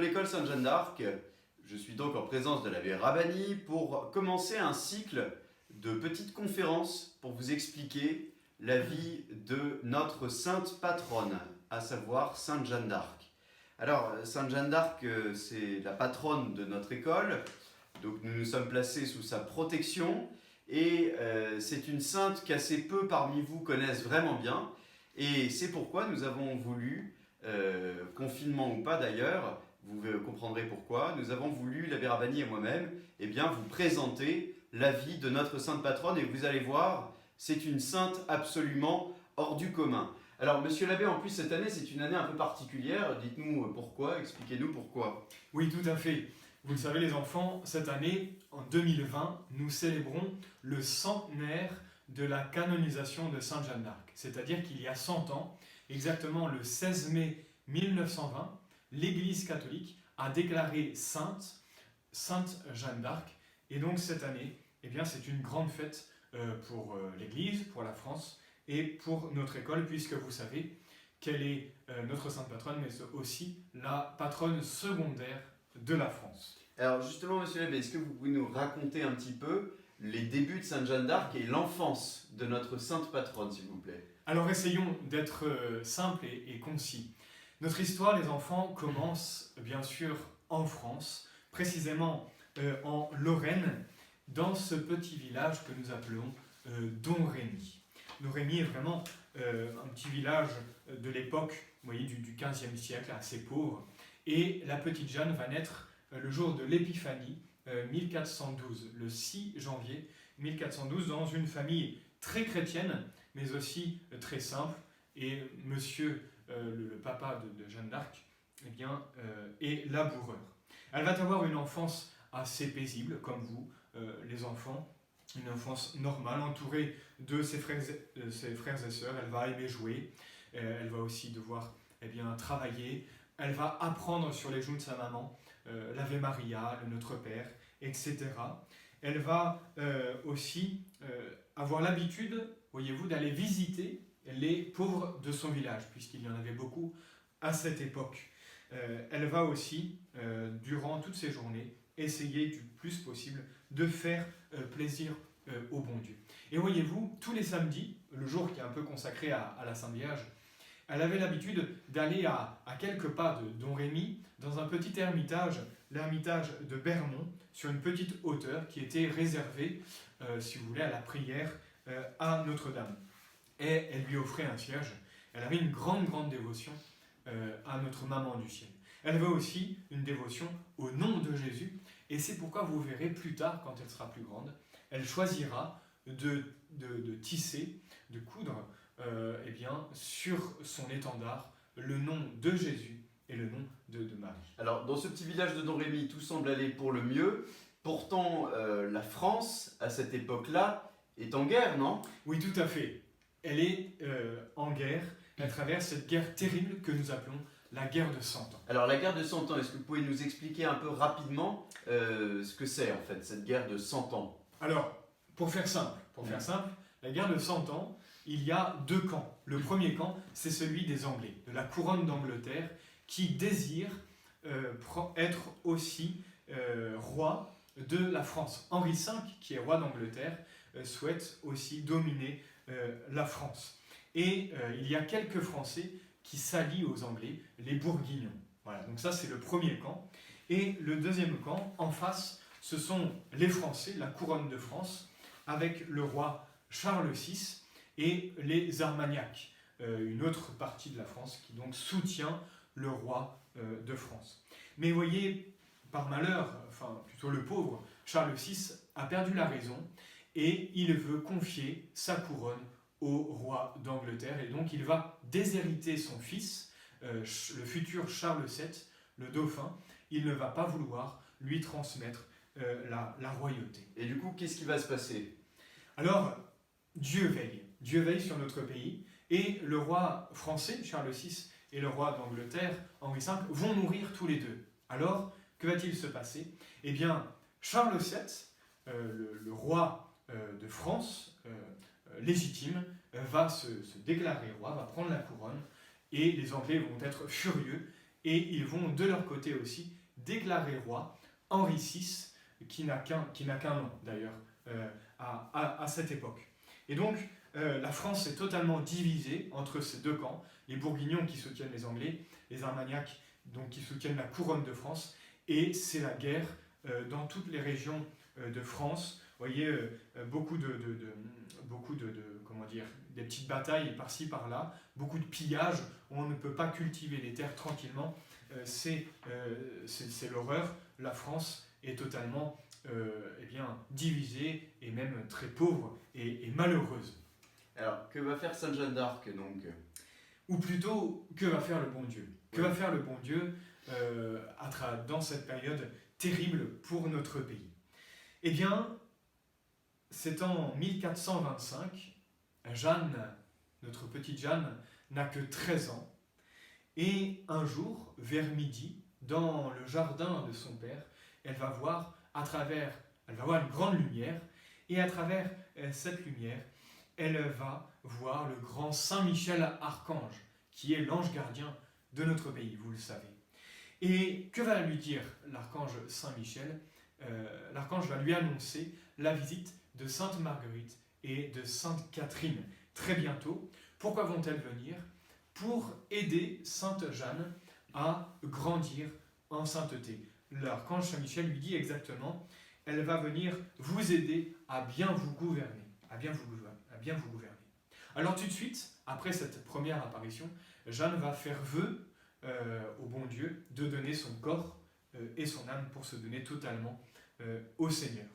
l'école Sainte-Jeanne d'Arc. Je suis donc en présence de l'abbé Rabani pour commencer un cycle de petites conférences pour vous expliquer la vie de notre sainte patronne, à savoir Sainte Jeanne d'Arc. Alors, Sainte Jeanne d'Arc, c'est la patronne de notre école, donc nous nous sommes placés sous sa protection, et c'est une sainte qu'assez peu parmi vous connaissent vraiment bien, et c'est pourquoi nous avons voulu, confinement ou pas d'ailleurs, vous comprendrez pourquoi, nous avons voulu, l'abbé Rabani et moi-même, vous présenter la vie de notre sainte patronne, et vous allez voir, c'est une sainte absolument hors du commun. Alors, monsieur l'abbé, en plus, cette année, c'est une année un peu particulière. Dites-nous pourquoi, expliquez-nous pourquoi. Oui, tout à fait. Vous le savez, les enfants, cette année, en 2020, nous célébrons le centenaire de la canonisation de Sainte Jeanne d'Arc. C'est-à-dire qu'il y a 100 ans, exactement le 16 mai 1920, l'Église catholique a déclaré Sainte Jeanne d'Arc. Et donc, cette année, c'est une grande fête pour l'Église, pour la France et pour notre école, puisque vous savez qu'elle est notre sainte patronne, mais aussi la patronne secondaire de la France. Alors justement, monsieur l'abbé, est-ce que vous pouvez nous raconter un petit peu les débuts de Sainte Jeanne d'Arc et l'enfance de notre sainte patronne, s'il vous plaît? Alors essayons d'être simples et concis. Notre histoire, les enfants, commence bien sûr en France, précisément en Lorraine, dans ce petit village que nous appelons Domrémy. Domrémy est vraiment un petit village de l'époque, vous voyez, du XVe siècle, assez pauvre. Et la petite Jeanne va naître le jour de l'Épiphanie, 1412, le 6 janvier 1412, dans une famille très chrétienne, mais aussi très simple. Et monsieur, le papa de Jeanne d'Arc, est laboureur. Elle va avoir une enfance assez paisible, comme vous, les enfants, une enfance normale, entourée de ses frères et sœurs. Elle va aimer jouer, elle va aussi devoir travailler, elle va apprendre sur les genoux de sa maman l'Ave Maria, le Notre Père, etc. Elle va aussi avoir l'habitude, voyez-vous, d'aller visiter les pauvres de son village, puisqu'il y en avait beaucoup à cette époque. Elle va aussi, durant toutes ces journées, essayer du plus possible de faire plaisir au bon Dieu. Et voyez-vous, tous les samedis, le jour qui est un peu consacré à la Sainte Vierge, elle avait l'habitude d'aller à quelques pas de Domrémy, dans un petit ermitage, l'ermitage de Bermond, sur une petite hauteur qui était réservée, si vous voulez, à la prière à Notre-Dame. Et elle lui offrait un cierge. Elle avait une grande dévotion à notre maman du ciel. Elle avait aussi une dévotion au nom de Jésus, et c'est pourquoi vous verrez plus tard, quand elle sera plus grande, elle choisira de tisser, de coudre sur son étendard le nom de Jésus et le nom de Marie. Alors, dans ce petit village de Domrémy, tout semble aller pour le mieux. Pourtant, la France, à cette époque-là, est en guerre, non? Oui, tout à fait. Elle est en guerre. Elle traverse cette guerre terrible que nous appelons la guerre de 100 ans. Alors, la guerre de 100 ans, est-ce que vous pouvez nous expliquer un peu rapidement ce que c'est, en fait, cette guerre de 100 ans? Alors, pour faire simple, la guerre de 100 ans, il y a deux camps. Le premier camp, c'est celui des Anglais, de la couronne d'Angleterre, qui désire être aussi roi de la France. Henri V, qui est roi d'Angleterre, souhaite aussi dominer la France. Et il y a quelques Français qui s'allient aux Anglais, les Bourguignons. Voilà, donc ça c'est le premier camp. Et le deuxième camp, en face, ce sont les Français, la couronne de France, avec le roi Charles VI et les Armagnacs, une autre partie de la France qui donc soutient le roi de France. Mais vous voyez, par malheur, enfin plutôt le pauvre, Charles VI a perdu la raison et il veut confier sa couronne au roi d'Angleterre, et donc il va déshériter son fils, le futur Charles VII, le dauphin. Il ne va pas vouloir lui transmettre la royauté. Et du coup, qu'est-ce qui va se passer? Alors, Dieu veille sur notre pays, et le roi français, Charles VI, et le roi d'Angleterre, Henri V, vont mourir tous les deux. Alors, que va-t-il se passer? Charles VII, le roi de France, légitime, va se déclarer roi, va prendre la couronne, et les Anglais vont être furieux, et ils vont de leur côté aussi déclarer roi Henri VI, qui n'a qu'un nom d'ailleurs à cette époque. Et donc la France est totalement divisée entre ces deux camps, les Bourguignons qui soutiennent les Anglais, les Armagnacs donc, qui soutiennent la couronne de France, et c'est la guerre dans toutes les régions de France. Vous voyez, beaucoup de comment dire, des petites batailles par-ci par-là, beaucoup de pillages où on ne peut pas cultiver les terres tranquillement. C'est l'horreur. La France est totalement divisée et même très pauvre et malheureuse. Alors, que va faire Sainte Jeanne d'Arc donc? Ou plutôt, que va faire le bon Dieu? Que va faire le bon Dieu dans cette période terrible pour notre pays? Eh bien, c'est en 1425, Jeanne, notre petite Jeanne, n'a que 13 ans, et un jour, vers midi, dans le jardin de son père, elle va voir une grande lumière, et à travers cette lumière, elle va voir le grand Saint Michel Archange, qui est l'ange gardien de notre pays, vous le savez. Et que va lui dire l'archange Saint Michel? L'archange va lui annoncer la visite de Sainte Marguerite et de Sainte Catherine très bientôt. Pourquoi vont-elles venir? Pour aider Sainte Jeanne à grandir en sainteté. L'archange Saint Michel lui dit exactement, elle va venir vous aider à bien vous gouverner, à bien vous gouverner. Alors tout de suite, après cette première apparition, Jeanne va faire vœu au bon Dieu de donner son corps et son âme pour se donner totalement au Seigneur.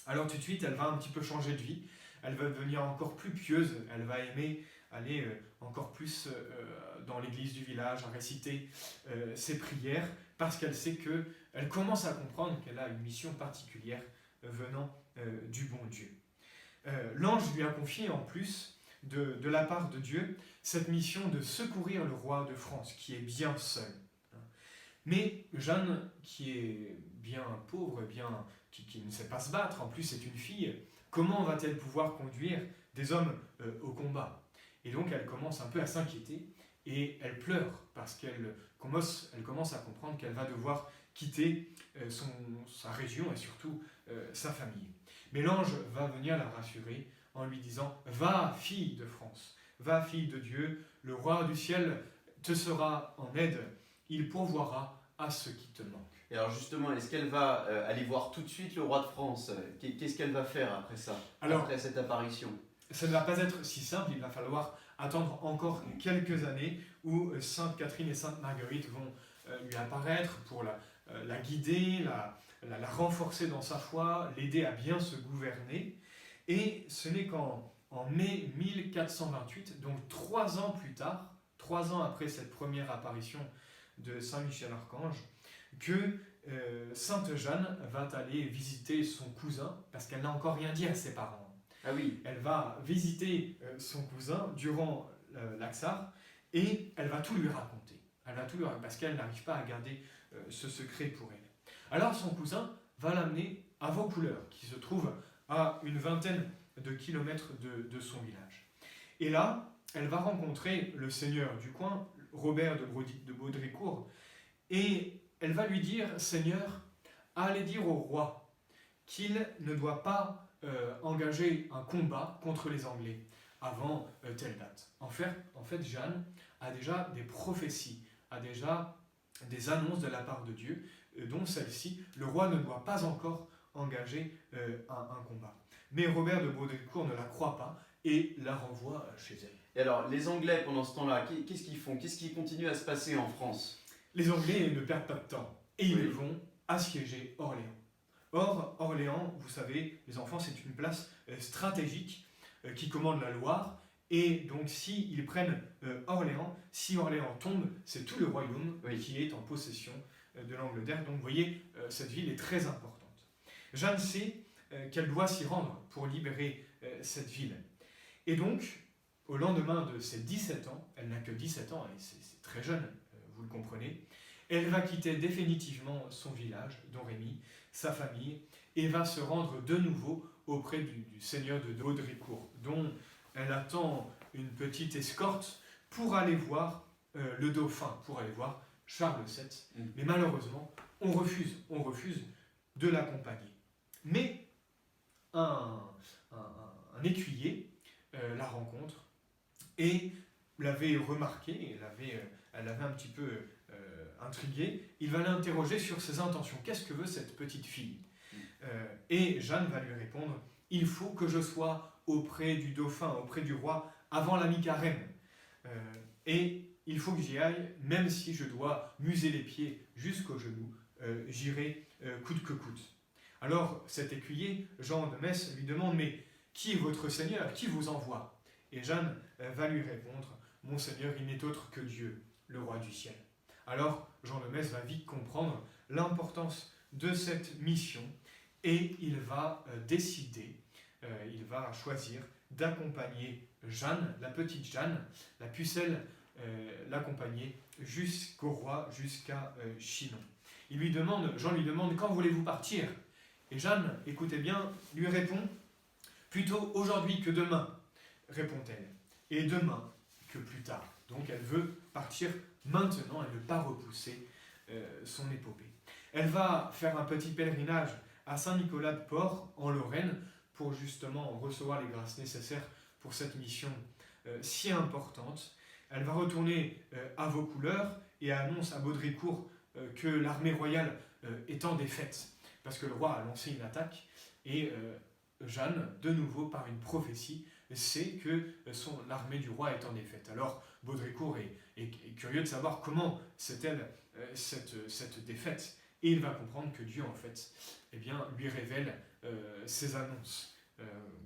Alors tout de suite, elle va un petit peu changer de vie, elle va devenir encore plus pieuse, elle va aimer aller encore plus dans l'église du village, à réciter ses prières, parce qu'elle sait qu'elle commence à comprendre qu'elle a une mission particulière venant du bon Dieu. L'ange lui a confié en plus, de la part de Dieu, cette mission de secourir le roi de France, qui est bien seul. Mais Jeanne, qui est bien pauvre, qui ne sait pas se battre, en plus c'est une fille, comment va-t-elle pouvoir conduire des hommes au combat? Et donc elle commence un peu à s'inquiéter, et elle pleure, parce qu'elle commence à comprendre qu'elle va devoir quitter sa région et surtout sa famille. Mais l'ange va venir la rassurer en lui disant « Va, fille de France, va, fille de Dieu, le roi du ciel te sera en aide, il pourvoira à ce qui te manque. » Et alors justement, est-ce qu'elle va aller voir tout de suite le roi de France? Qu'est-ce qu'elle va faire après ça, après cette apparition? Ça ne va pas être si simple, il va falloir attendre encore quelques années où Sainte Catherine et Sainte Marguerite vont lui apparaître pour la guider, la renforcer dans sa foi, l'aider à bien se gouverner. Et ce n'est qu'en mai 1428, donc 3 ans plus tard, 3 ans après cette première apparition de Saint Michel Archange, que Sainte Jeanne va aller visiter son cousin, parce qu'elle n'a encore rien dit à ses parents. Ah oui. Elle va visiter son cousin durant l'Axar, et elle va tout lui raconter. Parce qu'elle n'arrive pas à garder ce secret pour elle. Alors son cousin va l'amener à Vaucouleurs, qui se trouve à une vingtaine de kilomètres de son village. Et là, elle va rencontrer le seigneur du coin, Robert de Baudricourt, et elle va lui dire « Seigneur, allez dire au roi qu'il ne doit pas engager un combat contre les Anglais avant telle date. » En fait, Jeanne a déjà des prophéties, a déjà des annonces de la part de Dieu, dont celle-ci, le roi ne doit pas encore engager un combat. Mais Robert de Baudricourt ne la croit pas et la renvoie chez elle. Et alors, les Anglais, pendant ce temps-là, qu'est-ce qu'ils font? Qu'est-ce qui continue à se passer en France? Les Anglais ne perdent pas de temps et ils vont assiéger Orléans. Or, Orléans, vous savez, les enfants, c'est une place stratégique qui commande la Loire. Et donc, s'ils prennent Orléans, si Orléans tombe, c'est tout le royaume qui est en possession de l'Angleterre. Donc, vous voyez, cette ville est très importante. Jeanne sait qu'elle doit s'y rendre pour libérer cette ville. Et donc, au lendemain de ses 17 ans, elle n'a que 17 ans, et c'est très jeune, vous le comprenez, elle va quitter définitivement son village, Domrémy, sa famille, et va se rendre de nouveau auprès du seigneur de Baudricourt, dont elle attend une petite escorte pour aller voir le dauphin, pour aller voir Charles VII. Mais malheureusement, on refuse de l'accompagner. Mais un écuyer la rencontre et l'avait remarqué, elle l'avait un petit peu intrigué. Il va l'interroger sur ses intentions. Qu'est-ce que veut cette petite fille? Et Jeanne va lui répondre: il faut que je sois auprès du dauphin, auprès du roi, avant la mi-carême. Et il faut que j'y aille, même si je dois muser les pieds jusqu'aux genoux, j'irai coûte que coûte. Alors cet écuyer, Jean de Metz, lui demande: mais qui est votre Seigneur? Qui vous envoie? Et Jeanne va lui répondre: mon Seigneur, il n'est autre que Dieu, le roi du ciel. Alors Jean de Metz va vite comprendre l'importance de cette mission et il va décider, il va choisir d'accompagner Jeanne, la petite Jeanne, la pucelle, l'accompagner jusqu'au roi, jusqu'à Chinon. Jean lui demande: quand voulez-vous partir? Et Jeanne, écoutez bien, lui répond: plutôt aujourd'hui que demain, répond-elle. Et demain que plus tard. Donc elle veut partir maintenant, elle ne veut pas repousser son épopée. Elle va faire un petit pèlerinage à Saint-Nicolas-de-Port, en Lorraine, pour justement recevoir les grâces nécessaires pour cette mission si importante. Elle va retourner à Vaucouleurs et annonce à Baudricourt que l'armée royale est en défaite, parce que le roi a lancé une attaque, et Jeanne, de nouveau par une prophétie, sait que l'armée du roi est en défaite. Alors Baudricourt est curieux de savoir comment c'est-elle cette défaite, et il va comprendre que Dieu, en fait, lui révèle ses annonces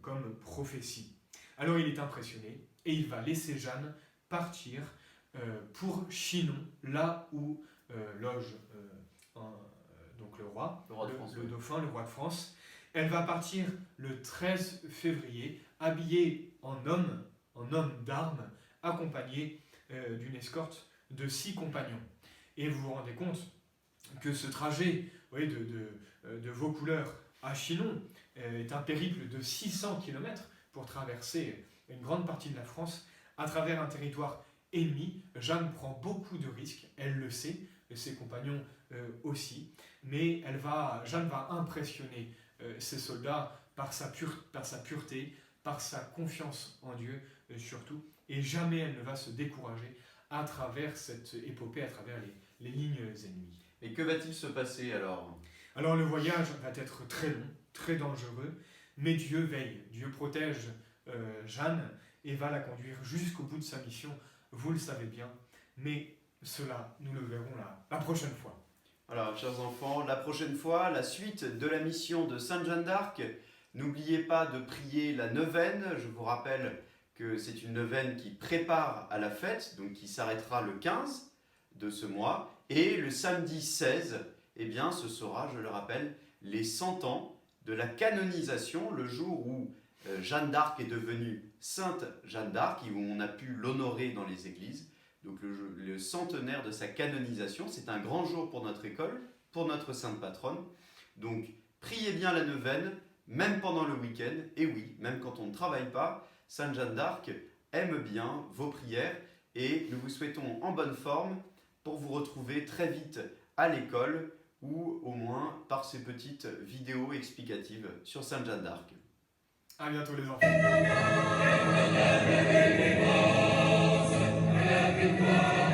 comme prophétie. Alors il est impressionné, et il va laisser Jeanne partir pour Chinon, là où loge donc le roi, le dauphin, le roi de France. Elle va partir le 13 février, habillée en homme d'armes, accompagnée d'une escorte de 6 compagnons. Et vous vous rendez compte que ce trajet, de Vaucouleurs à Chinon est un périple de 600 km pour traverser une grande partie de la France à travers un territoire ennemi. Jeanne prend beaucoup de risques, elle le sait, et ses compagnons aussi, mais Jeanne va impressionner ses soldats par sa pureté, par sa confiance en Dieu surtout, et jamais elle ne va se décourager à travers cette épopée, à travers les lignes ennemies. Et que va-t-il se passer alors? Alors le voyage va être très long, très dangereux, mais Dieu veille, Dieu protège Jeanne et va la conduire jusqu'au bout de sa mission, vous le savez bien, mais cela, nous le verrons la prochaine fois. Alors, chers enfants, la prochaine fois, la suite de la mission de Sainte Jeanne d'Arc. N'oubliez pas de prier la neuvaine. Je vous rappelle que c'est une neuvaine qui prépare à la fête, donc qui s'arrêtera le 15 de ce mois. Et le samedi 16, ce sera, je le rappelle, les 100 ans de la canonisation, le jour où Jeanne d'Arc est devenue Sainte Jeanne d'Arc, et où on a pu l'honorer dans les églises. Donc le centenaire de sa canonisation, c'est un grand jour pour notre école, pour notre sainte patronne. Donc priez bien la neuvaine, même pendant le week-end, et oui, même quand on ne travaille pas, Sainte Jeanne d'Arc aime bien vos prières, et nous vous souhaitons en bonne forme pour vous retrouver très vite à l'école, ou au moins par ces petites vidéos explicatives sur Sainte Jeanne d'Arc. À bientôt les enfants. Victoire